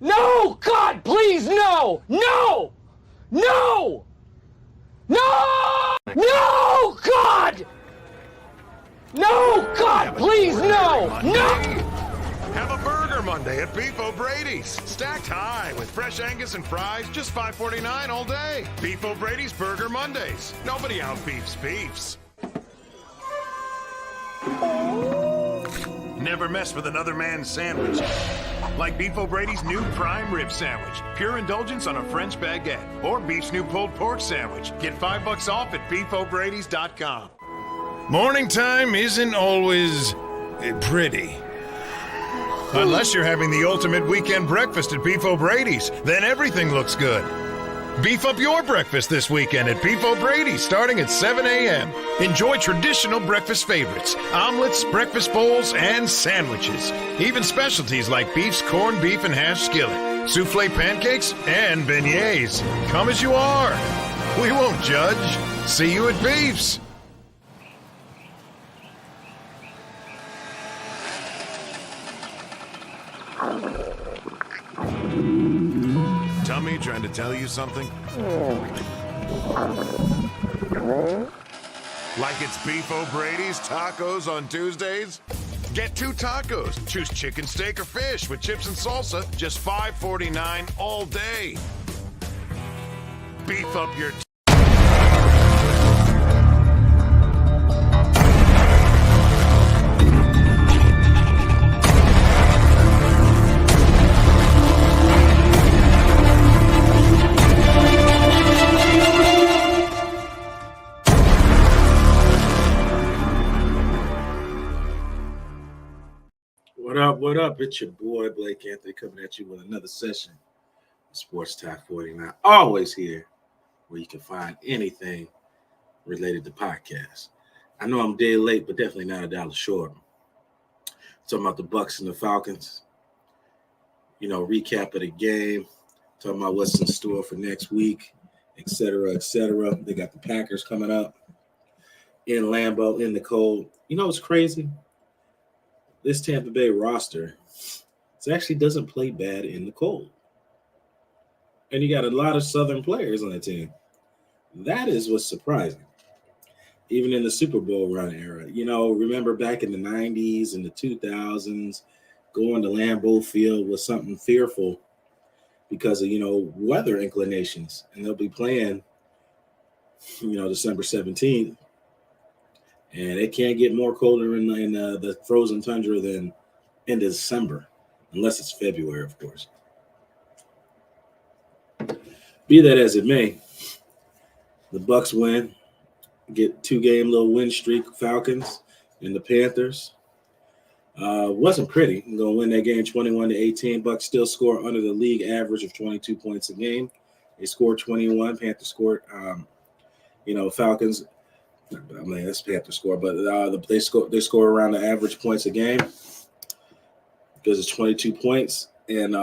No! God, please, no! No! No! No! No! God! No! God, please, no! No! Have a Burger Monday at Beef O'Brady's. Stacked high with fresh Angus and fries, just $5.49 all day. Beef O'Brady's Burger Mondays. Nobody outbeefs beefs. Never mess with another man's sandwich. Like Beef O'Brady's new prime rib sandwich. Pure indulgence on a French baguette. Or Beef's new pulled pork sandwich. Get $5 off at beefobradys.com. Morning time isn't always pretty. Unless you're having the ultimate weekend breakfast at Beef O'Brady's, then everything looks good. Beef up your breakfast this weekend at Beef O'Brady's starting at 7 a.m. Enjoy traditional breakfast favorites, omelets, breakfast bowls, and sandwiches. Even specialties like beef's corned beef and hash skillet, souffle pancakes, and beignets. Come as you are. We won't judge. See you at Beef's. Tummy trying to tell you something? Like it's Beef O'Brady's tacos on Tuesdays? Get 2 tacos. Choose chicken, steak, or fish with chips and salsa. Just $5.49 all day. Beef up your What up? It's your boy, Blake Anthony, coming at you with another session of Sports Talk 49. Always here where you can find anything related to podcasts. I know I'm a day late, but definitely not a dollar short. Talking about the Bucs and the Falcons. Recap of the game. Talking about what's in store for next week, et cetera, et cetera. They got the Packers coming up in Lambeau in the cold. You know what's crazy? This Tampa Bay roster actually doesn't play bad in the cold. And you got a lot of Southern players on the team. That is what's surprising. Even in the Super Bowl run era. Remember back in the 90s and the 2000s, going to Lambeau Field was something fearful because of, weather inclinations. And they'll be playing, December 17th. And it can't get more colder in the frozen tundra than in December, unless it's February, of course. Be that as it may, the Bucs win, get 2-game little win streak, Falcons and the Panthers. Wasn't pretty. I'm going to win that game 21-18. Bucs still score under the league average of 22 points a game. They scored 21. Panthers scored, Falcons. I mean, that's Panther score, but they score around the average points a game because it's 22 points. And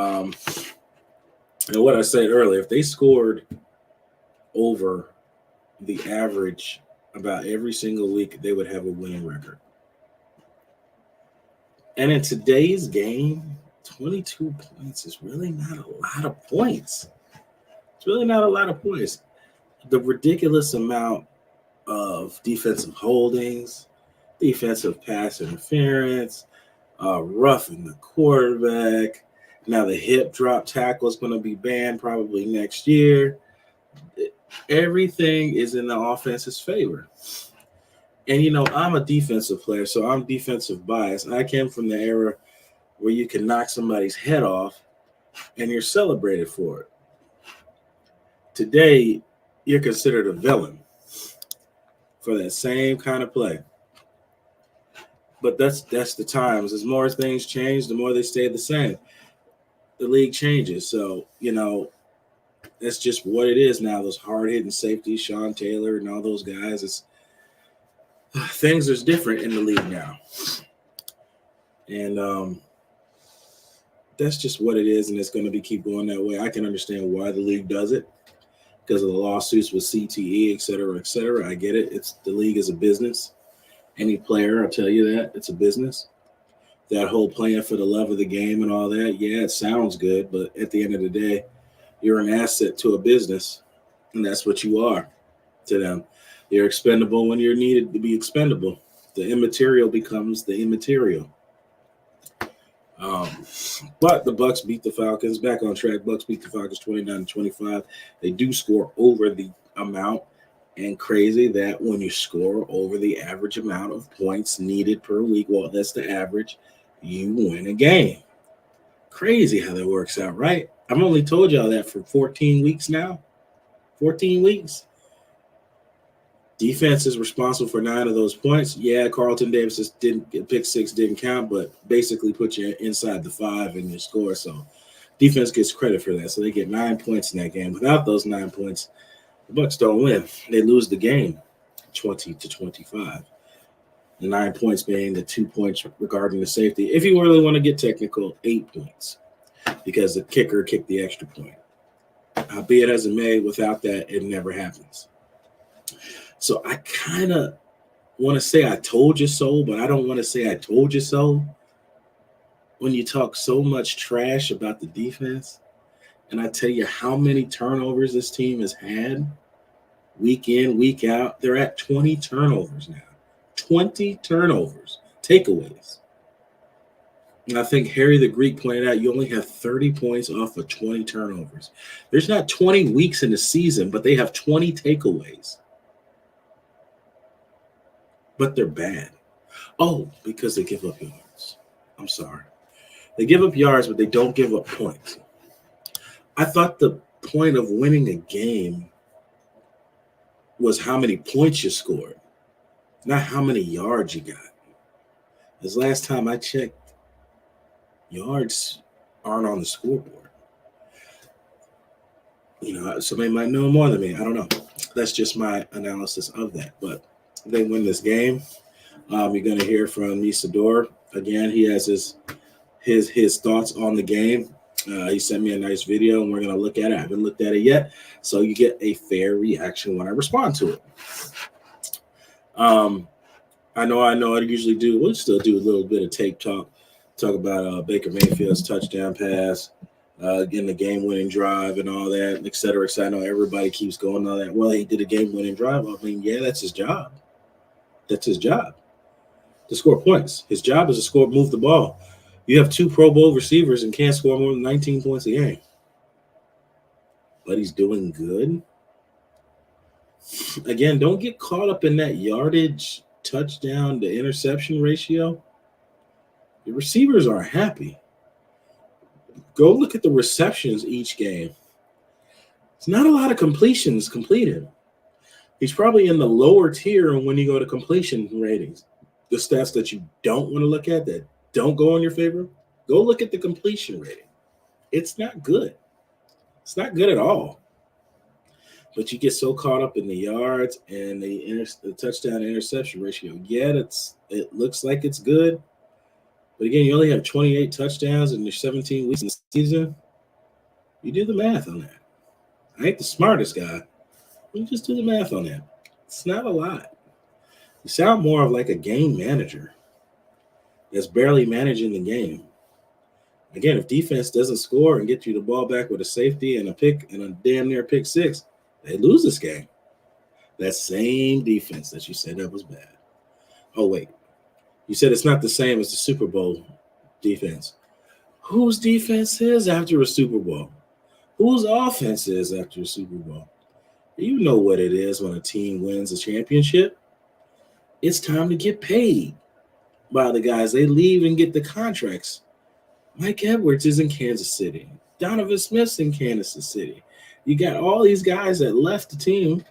what I said earlier, if they scored over the average about every single week, they would have a winning record. And in today's game, 22 points is really not a lot of points. It's really not a lot of points. The ridiculous amount of defensive holdings, defensive pass interference, roughing the quarterback. Now the hip drop tackle is going to be banned probably next year. Everything is in the offense's favor. And, I'm a defensive player, so I'm defensive biased. I came from the era where you can knock somebody's head off and you're celebrated for it. Today, you're considered a villain for that same kind of play. But that's the times. As more things change, the more they stay the same. The league changes. So, that's just what it is now. Those hard-hitting safeties, Sean Taylor and all those guys, things are different in the league now. And that's just what it is, and it's going to keep going that way. I can understand why the league does it, because of the lawsuits with CTE, et cetera, et cetera. I get it. The league is a business. Any player, I'll tell you that. It's a business. that whole playing for the love of the game and all that, yeah, it sounds good, but at the end of the day, you're an asset to a business, and that's what you are to them. You're expendable when you're needed to be expendable. The immaterial becomes the immaterial. But the Bucs beat the Falcons. Back on track. Bucs beat the Falcons 29-25. They do score over the amount. And crazy that when you score over the average amount of points needed per week, well, that's the average, you win a game. Crazy how that works out, right? I've only told y'all that for 14 weeks now. 14 weeks. Defense is responsible for 9 of those points. Yeah, Carlton Davis pick 6 didn't count, but basically put you inside the 5 in your score. So defense gets credit for that. So they get 9 points in that game. Without those 9 points, the Bucs don't win. They lose the game 20-25. The 9 points being the 2 points regarding the safety. If you really want to get technical, 8 points because the kicker kicked the extra point. Be it as it may, without that, it never happens. So I kind of want to say I told you so, but I don't want to say I told you so when you talk so much trash about the defense. And I tell you how many turnovers this team has had week in, week out. They're at 20 turnovers now. 20 turnovers, takeaways. And I think Harry the Greek pointed out you only have 30 points off of 20 turnovers. There's not 20 weeks in the season, but they have 20 takeaways. But they're bad. Oh, because they give up yards. I'm sorry. They give up yards, but they don't give up points. I thought the point of winning a game was how many points you scored, not how many yards you got. Because last time I checked, yards aren't on the scoreboard. You know, somebody might know more than me. I don't know. That's just my analysis of that. But they win this game. You're going to hear from Isidore. Again, he has his thoughts on the game. He sent me a nice video, and we're going to look at it. I haven't looked at it yet, so you get a fair reaction when I respond to it. I know I usually do. We'll still do a little bit of tape talk about Baker Mayfield's touchdown pass, getting the game-winning drive and all that, et cetera. I know everybody keeps going on that. Well, he did a game-winning drive. I mean, yeah, that's his job. That's his job, to score points. His job is to move the ball. You have 2 Pro Bowl receivers and can't score more than 19 points a game. But he's doing good. Again, don't get caught up in that yardage, touchdown to interception ratio. The receivers aren't happy. Go look at the receptions each game. It's not a lot of completions completed. He's probably in the lower tier when you go to completion ratings. The stats that you don't want to look at that don't go in your favor, go look at the completion rating. It's not good. It's not good at all. But you get so caught up in the yards and the touchdown to interception ratio. Yeah, it looks like it's good. But again, you only have 28 touchdowns in your 17 weeks in the season. You do the math on that. I ain't the smartest guy. You just do the math on that. It's not a lot. You sound more of like a game manager that's barely managing the game. Again, if defense doesn't score and get you the ball back with a safety and a pick and a damn near pick 6, they lose this game. That same defense that you said that was bad. Oh, wait. You said it's not the same as the Super Bowl defense. Whose defense is after a Super Bowl? Whose offense is after a Super Bowl? You know what it is when a team wins a championship. It's time to get paid by the guys. They leave and get the contracts. Mike Edwards is in Kansas City. Donovan Smith's in Kansas City. You got all these guys that left the team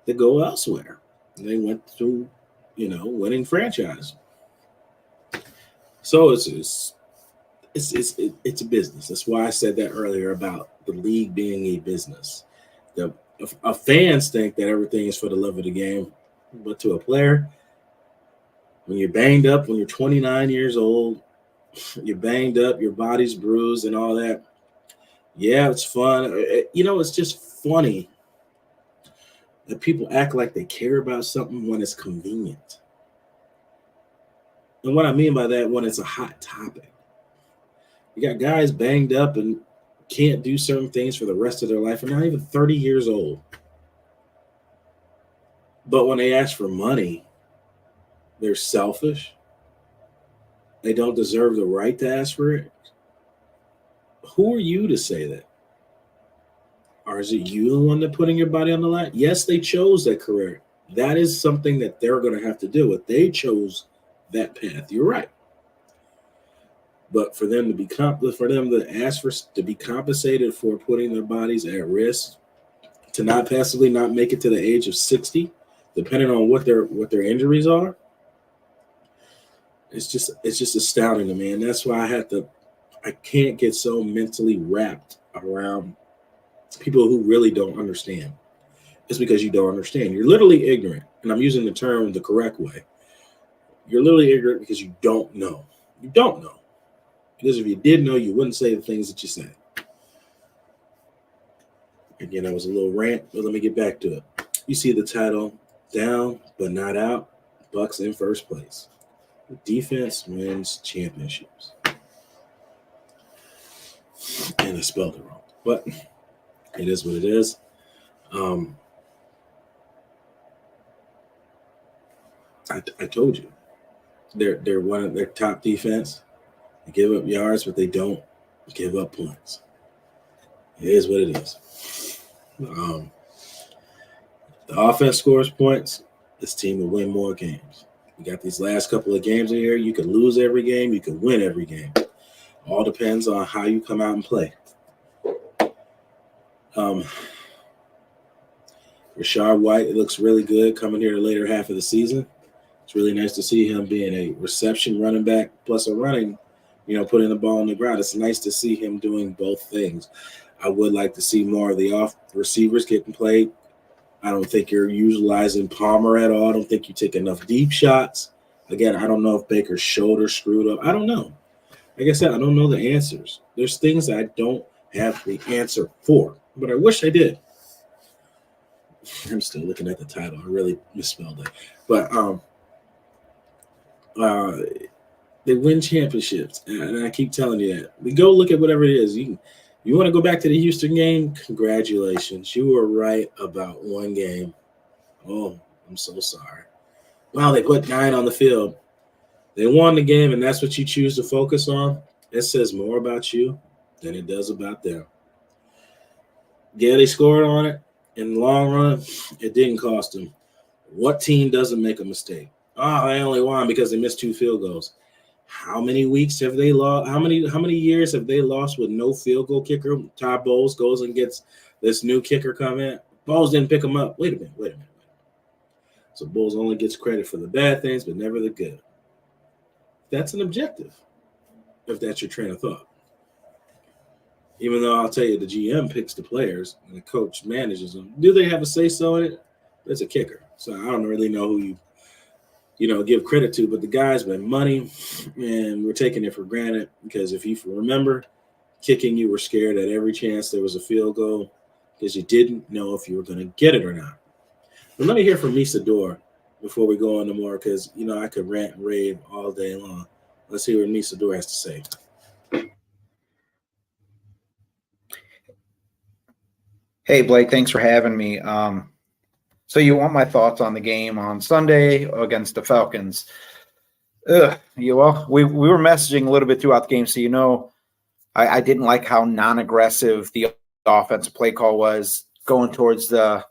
that go elsewhere. And they went through, winning franchise. So it's a business. That's why I said that earlier about the league being a business. Fans think that everything is for the love of the game, but to a player, when you're banged up, when you're 29 years old, you're banged up, your body's bruised and all that. Yeah, it's fun. It's just funny that people act like they care about something when it's convenient. And what I mean by that, when it's a hot topic. You got guys banged up and can't do certain things for the rest of their life, and not even 30 years old. But when they ask for money, they're selfish. They don't deserve the right to ask for it. Who are you to say that? Or is it you the one that putting your body on the line? Yes, they chose that career. That is something that they're going to have to deal with. They chose that path. You're right. But for them to be to be compensated for putting their bodies at risk, to not passively not make it to the age of 60, depending on what their injuries are, it's just astounding to me. And that's why I can't get so mentally wrapped around people who really don't understand. It's because you don't understand. You're literally ignorant. And I'm using the term the correct way. You're literally ignorant because you don't know. You don't know. Because if you did know, you wouldn't say the things that you said. Again, that was a little rant, but let me get back to it. You see the title, Down But Not Out, Bucs in first place. The defense wins championships. And I spelled it wrong, but it is what it is. I told you, they're one of their top defense. They give up yards, but they don't give up points. It is what it is. The offense scores points. This team will win more games. You got these last couple of games in here. You could lose every game. You could win every game. All depends on how you come out and play. Rashard White, it looks really good coming here the later half of the season. It's really nice to see him being a reception running back plus a running, putting the ball on the ground. It's nice to see him doing both things. I would like to see more of the receivers getting played. I don't think you're utilizing Palmer at all. I don't think you take enough deep shots. Again, I don't know if Baker's shoulder screwed up. I don't know. Like I said, I don't know the answers. There's things that I don't have the answer for, but I wish I did. I'm still looking at the title. I really misspelled it. But they win championships, and I keep telling you that. We go look at whatever it is. You want to go back to the Houston game? Congratulations. You were right about one game. Oh, I'm so sorry. Wow, they put 9 on the field. They won the game, and that's what you choose to focus on. It says more about you than it does about them. Yeah, they scored on it. In the long run, it didn't cost them. What team doesn't make a mistake? Oh, they only won because they missed 2 field goals. How many weeks have they lost? How many years have they lost with no field goal kicker? Todd Bowles goes and gets this new kicker come in. Bowles didn't pick him up. Wait a minute. So Bowles only gets credit for the bad things, but never the good. That's an objective, if that's your train of thought. Even though I'll tell you the GM picks the players and the coach manages them. Do they have a say-so in it? There's a kicker. So I don't really know who you give credit to, but the guy's been money, and we're taking it for granted because if you remember, kicking, you were scared at every chance there was a field goal because you didn't know if you were going to get it or not. But let me hear from Misador before we go on to more because, I could rant and rave all day long. Let's hear what Misador has to say. Hey, Blake, thanks for having me. So you want my thoughts on the game on Sunday against the Falcons? We were messaging a little bit throughout the game, so I didn't like how non-aggressive the offensive play call was going towards the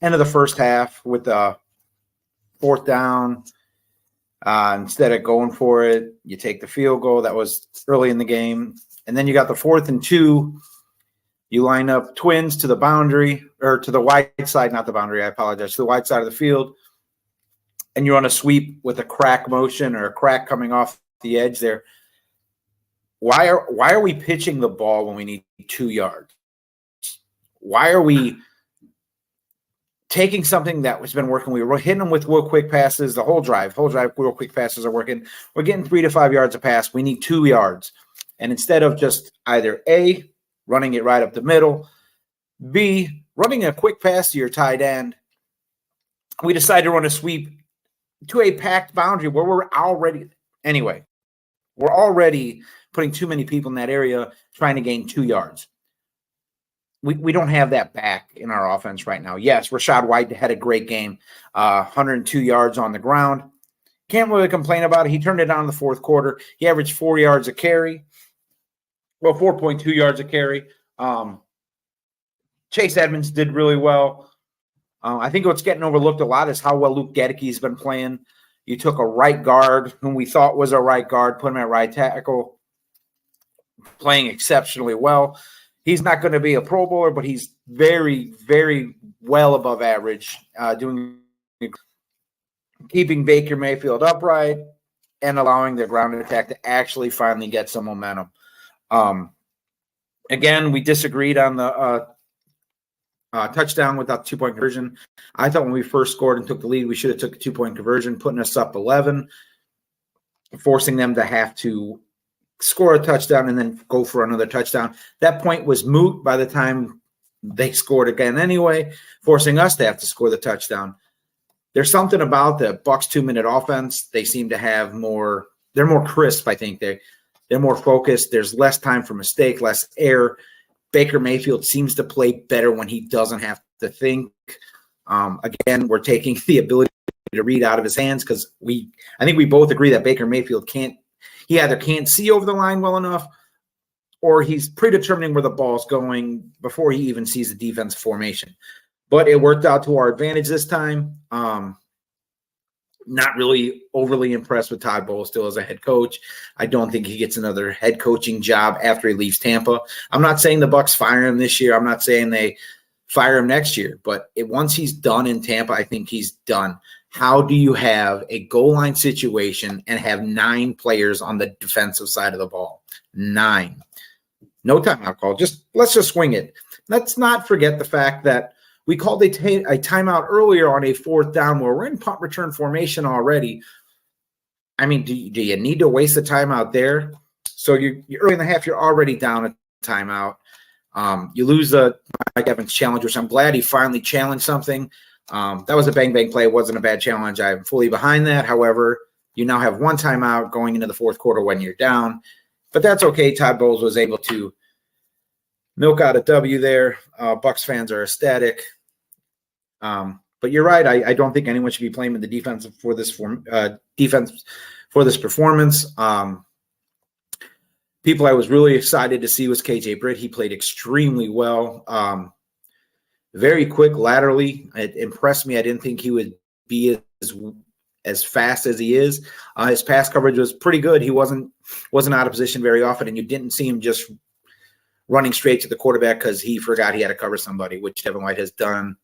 end of the first half with the 4th down. Instead of going for it, you take the field goal. That was early in the game. And then you got the 4th and 2. You line up twins to the boundary, or to the wide side, not the boundary, I apologize, to the wide side of the field, and you're on a sweep with a crack motion or a crack coming off the edge there. Why are we pitching the ball when we need 2 yards? Why are we taking something that has been working? We were hitting them with real quick passes the whole drive, real quick passes are working. We're getting 3 to 5 yards a pass. We need 2 yards. And instead of just either A, running it right up the middle, B, running a quick pass to your tight end, we decided to run a sweep to a packed boundary where we're already Anyway, we're already putting too many people in that area trying to gain 2 yards. We don't have that back in our offense right now. Yes, Rachaad White had a great game, 102 yards on the ground. Can't really complain about it. He turned it on in the fourth quarter. He averaged 4 yards a carry. Well, 4.2 yards a carry. Chase Edmonds did really well. I think what's getting overlooked a lot is how well Luke Gedecke's been playing. You took a right guard whom we thought was a right guard, put him at right tackle, playing exceptionally well. He's not going to be a Pro Bowler, but he's very, very well above average, keeping Baker Mayfield upright and allowing their ground attack to actually finally get some momentum. Again, we disagreed on the touchdown without the 2-point conversion. I thought when we first scored and took the lead, we should have took a 2-point conversion, putting us up 11, forcing them to have to score a touchdown and then go for another touchdown. That point was moot by the time they scored again anyway, forcing us to have to score the touchdown. There's something about the Bucs 2-minute offense. They seem to have more – they're more crisp, I think. They're more focused. There's less time for mistake, less error. Baker Mayfield seems to play better when he doesn't have to think. Again, we're taking the ability to read out of his hands because I think we both agree that Baker Mayfield he either can't see over the line well enough or he's predetermining where the ball's going before he even sees the defensive formation. But it worked out to our advantage this time. Not really overly impressed with Todd Bowles still as a head coach. I don't think he gets another head coaching job after he leaves Tampa. I'm not saying the Bucs fire him this year. I'm not saying they fire him next year. But once he's done in Tampa, I think he's done. How do you have a goal line situation and have 9 players on the defensive side of the ball? 9. No timeout call. Let's just swing it. Let's not forget the fact that we called a timeout earlier on a 4th down where we're in punt return formation already. I mean, do you need to waste the timeout there? So you're early in the half, you're already down a timeout. You lose the Mike Evans challenge, which I'm glad he finally challenged something. That was a bang-bang play. It wasn't a bad challenge. I'm fully behind that. However, you now have 1 timeout going into the 4th quarter when you're down. But that's okay. Todd Bowles was able to milk out a W there. Bucs fans are ecstatic. But you're right. I don't think anyone should be playing the defense for this performance. People I was really excited to see was KJ Britt. He played extremely well. Very quick laterally. It impressed me. I didn't think he would be as fast as he is. His pass coverage was pretty good. He wasn't out of position very often, and you didn't see him just running straight to the quarterback because he forgot he had to cover somebody, which Devin White has done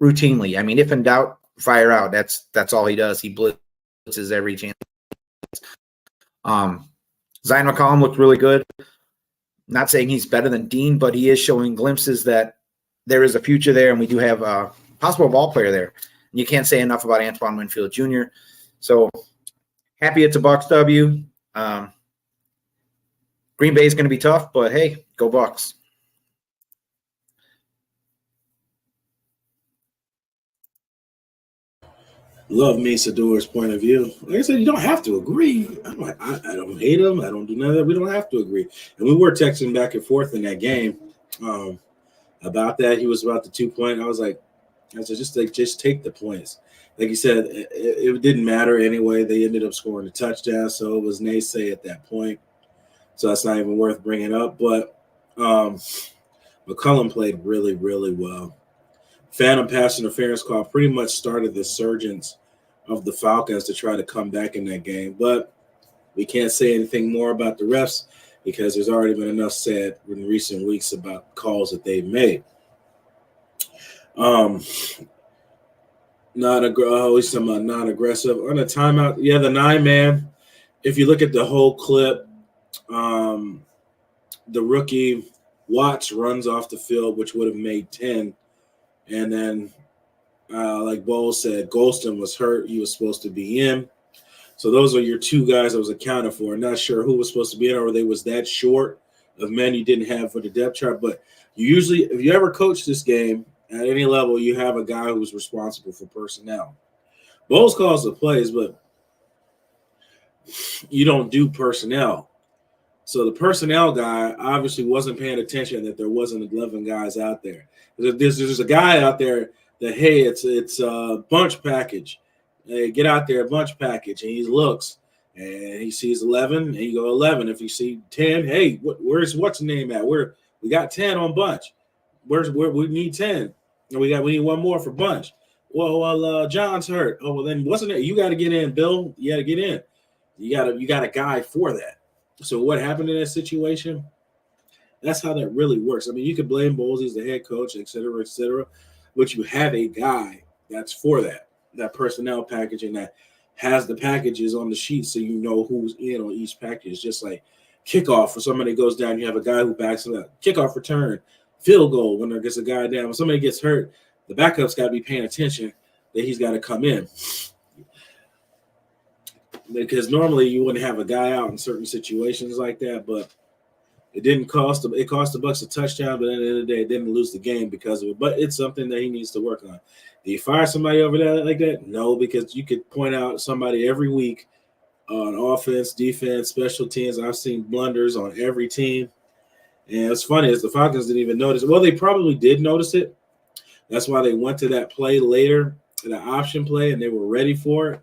routinely. I mean, if in doubt, fire out. That's all he does. He blitzes every chance. Zion McCollum looked really good. Not saying he's better than Dean, but he is showing glimpses that there is a future there, and we do have a possible ball player there. And you can't say enough about Antoine Winfield Jr. So happy it's a Bucs W. Green Bay is going to be tough, but hey, go Bucs. Love me Sador's point of view. Like I said, you don't have to agree. I don't hate him. I don't do none of that. We don't have to agree. And we were texting back and forth in that game about that. He was about the 2-point. I said, just take the points. Like you said, it didn't matter anyway. They ended up scoring a touchdown, so it was naysay at that point. So that's not even worth bringing up. But McCullum played really, really well. Phantom pass interference call pretty much started the surgence of the Falcons to try to come back in that game. But we can't say anything more about the refs because there's already been enough said in recent weeks about calls that they've made. Not aggressive. On a timeout, yeah, the 9-man. If you look at the whole clip, the rookie Watts runs off the field, which would have made 10. And then, like Bowles said, Golston was hurt. He was supposed to be in. So those are your 2 guys that was accounted for. Not sure who was supposed to be in or they was that short of men you didn't have for the depth chart. But you usually, if you ever coach this game at any level, you have a guy who's responsible for personnel. Bowles calls the plays, but you don't do personnel. So the personnel guy obviously wasn't paying attention that there wasn't 11 guys out there. There's a guy out there that, hey, it's a bunch package. Hey, get out there, a bunch package. And he looks and he sees 11 and you go 11. If you see 10, hey, where's what's the name at? We got 10 on bunch. Where we need 10. And we need one more for bunch. Well, John's hurt. Oh, well, then wasn't it? You got to get in, Bill. You got to get in. You got a guy for that. So what happened in that situation? That's how that really works. I mean, you could blame Bowles as the head coach, et cetera, but you have a guy that's for that personnel package and that has the packages on the sheet so you know who's in on each package. Just like kickoff, when somebody goes down, you have a guy who backs it up. Kickoff return, field goal when there gets a guy down. When somebody gets hurt, the backup's got to be paying attention that he's got to come in. Because normally you wouldn't have a guy out in certain situations like that, but it didn't cost them. It cost the Bucs a touchdown, but at the end of the day, it didn't lose the game because of it. But it's something that he needs to work on. Do you fire somebody over there like that? No, because you could point out somebody every week on offense, defense, special teams. I've seen blunders on every team. And it's funny is the Falcons didn't even notice it. Well, they probably did notice it. That's why they went to that play later, the option play, and they were ready for it.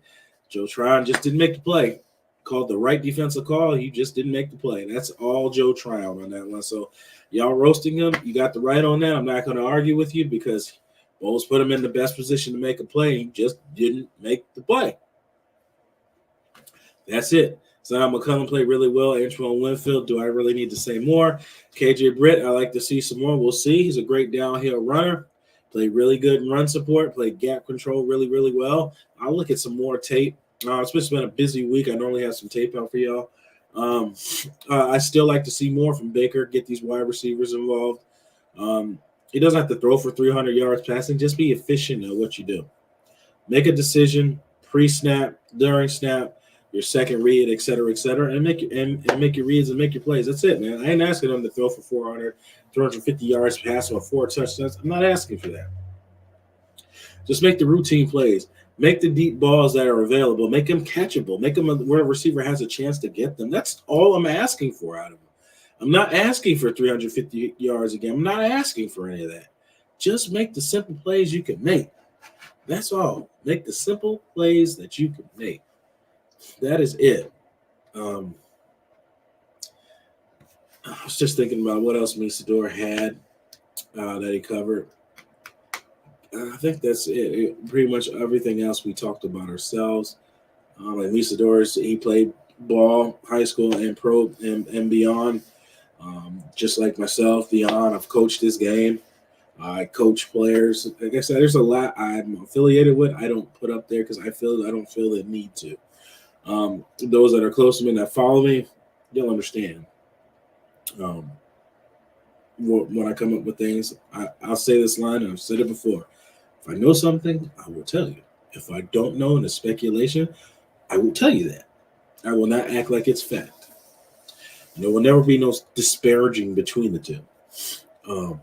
Joe Tryon just didn't make the play. Called the right defensive call. He just didn't make the play. That's all Joe Tryon on that one. So y'all roasting him. You got the right on that. I'm not going to argue with you because Bowles put him in the best position to make a play. He just didn't make the play. That's it. Zion McCullum played really well. Antoine Winfield, do I really need to say more? KJ Britt, I like to see some more. We'll see. He's a great downhill runner. Played really good in run support. Played gap control really, really well. I'll look at some more tape. It's just been a busy week. I normally have some tape out for y'all. I still like to see more from Baker, get these wide receivers involved. He doesn't have to throw for 300 yards passing. Just be efficient at what you do. Make a decision pre-snap, during snap, your second read, et cetera, and make your reads and make your plays. That's it, man. I ain't asking them to throw for 400, 350 yards passing or 4 touchdowns. I'm not asking for that. Just make the routine plays. Make the deep balls that are available. Make them catchable. Make them where a receiver has a chance to get them. That's all I'm asking for out of them. I'm not asking for 350 yards again. I'm not asking for any of that. Just make the simple plays you can make. That's all. Make the simple plays that you can make. That is it. I was just thinking about what else Misador had that he covered. I think that's it. Pretty much everything else we talked about ourselves. Like Misador, he played ball, high school and pro and beyond. Just like myself, beyond, I've coached this game. I coach players. Like I said, there's a lot I'm affiliated with. I don't put up there because I don't feel the need to. Those that are close to me and that follow me, you'll understand. When I come up with things, I'll say this line, and I've said it before. If I know something, I will tell you. If I don't know and it's speculation, I will tell you that. I will not act like it's fact. There will never be no disparaging between the two. I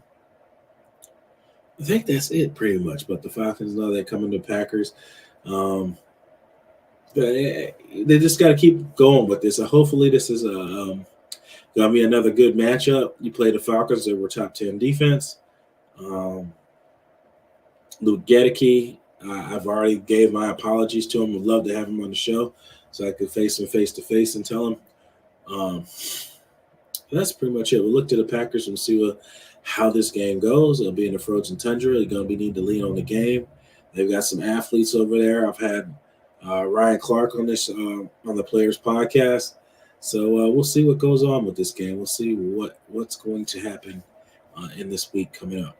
think that's it pretty much. But the Falcons know they're coming to Packers. They just got to keep going with this. Hopefully this is going to be another good matchup. You play the Falcons. They were top 10 defense. Luke Gedeke, I've already gave my apologies to him. Would love to have him on the show so I could face him face-to-face and tell him. That's pretty much it. We'll look to the Packers and see how this game goes. It'll be in the frozen tundra. They're going to need to lean on the game. They've got some athletes over there. I've had Ryan Clark on this on the Players Podcast. So we'll see what goes on with this game. We'll see what's going to happen in this week coming up.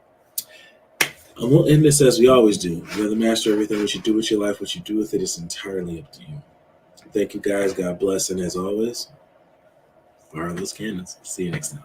And we'll end this as we always do. You're the master of everything. What you do with your life, what you do with it is entirely up to you. Thank you, guys. God bless. And as always, fire those cannons. See you next time.